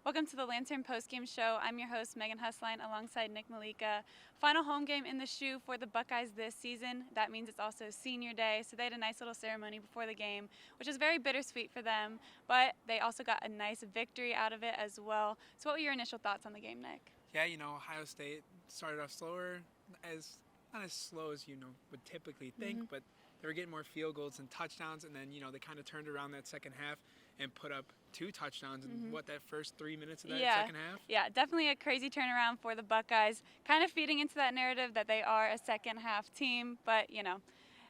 Welcome to the Lantern Postgame Show. I'm your host, Megan Husslein, alongside Nick Molica. Final home game in the shoe for the Buckeyes this season. That means it's also senior day, so they had a nice little ceremony before the game, which is very bittersweet for them, but they also got a nice victory out of it as well. So what were your initial thoughts on the game, Nick? Yeah, Ohio State started off slower, not as slow as would typically think, but they were getting more field goals and touchdowns, and then they kind of turned around that second half and put up 2 touchdowns in that first 3 minutes of that second half. Yeah, definitely a crazy turnaround for the Buckeyes, kind of feeding into that narrative that they are a second half team, but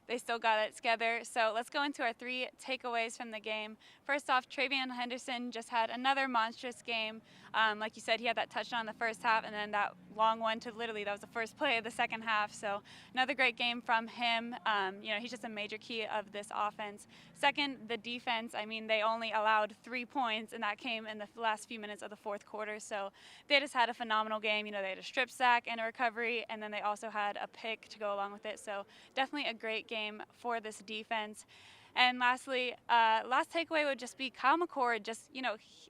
they still got it together. So let's go into our 3 takeaways from the game. First off, Travion Henderson just had another monstrous game. Like you said, he had that touchdown in the first half, and then that long one to that was the first play of the second half. So another great game from him. He's just a major key of this offense. Second, the defense. I mean, they only allowed 3 points, and that came in the last few minutes of the fourth quarter. So they just had a phenomenal game. They had a strip sack and a recovery, and then they also had a pick to go along with it. So definitely a great game for this defense. And lastly, last takeaway would just be Kyle McCord.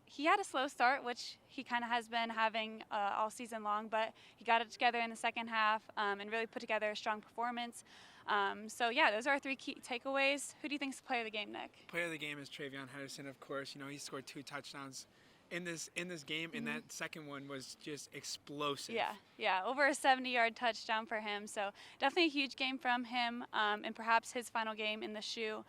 He had a slow start, which he kind of has been having all season long, but he got it together in the second half and really put together a strong performance. Those are our 3 key takeaways. Who do you think is the player of the game, Nick? Player of the game is Travion Henderson, of course. He scored 2 touchdowns in this game, and that second one was just explosive. Yeah, over a 70-yard touchdown for him. So definitely a huge game from him, and perhaps his final game in the shoe.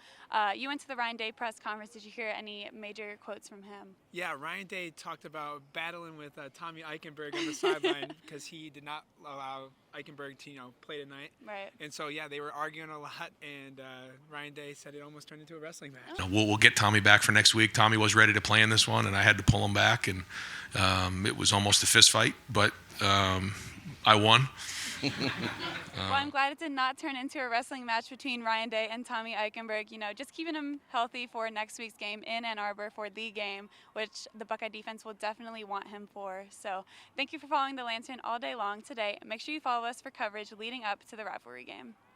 You went to the Ryan Day press conference. Did you hear any major quotes from him? Yeah, Ryan Day talked about battling with Tommy Eichenberg on the sideline because he did not allow Eichenberg to play tonight. Right. And so they were arguing a lot, and Ryan Day said it almost turned into a wrestling match. We'll get Tommy back for next week. Tommy was ready to play in this one, and I had to pull him back, and it was almost a fist fight, but I won. Well, I'm glad it did not turn into a wrestling match between Ryan Day and Tommy Eichenberg. Just keeping him healthy for next week's game in Ann Arbor for the game, which the Buckeye defense will definitely want him for. So thank you for following the Lantern all day long today. Make sure you follow us for coverage leading up to the rivalry game.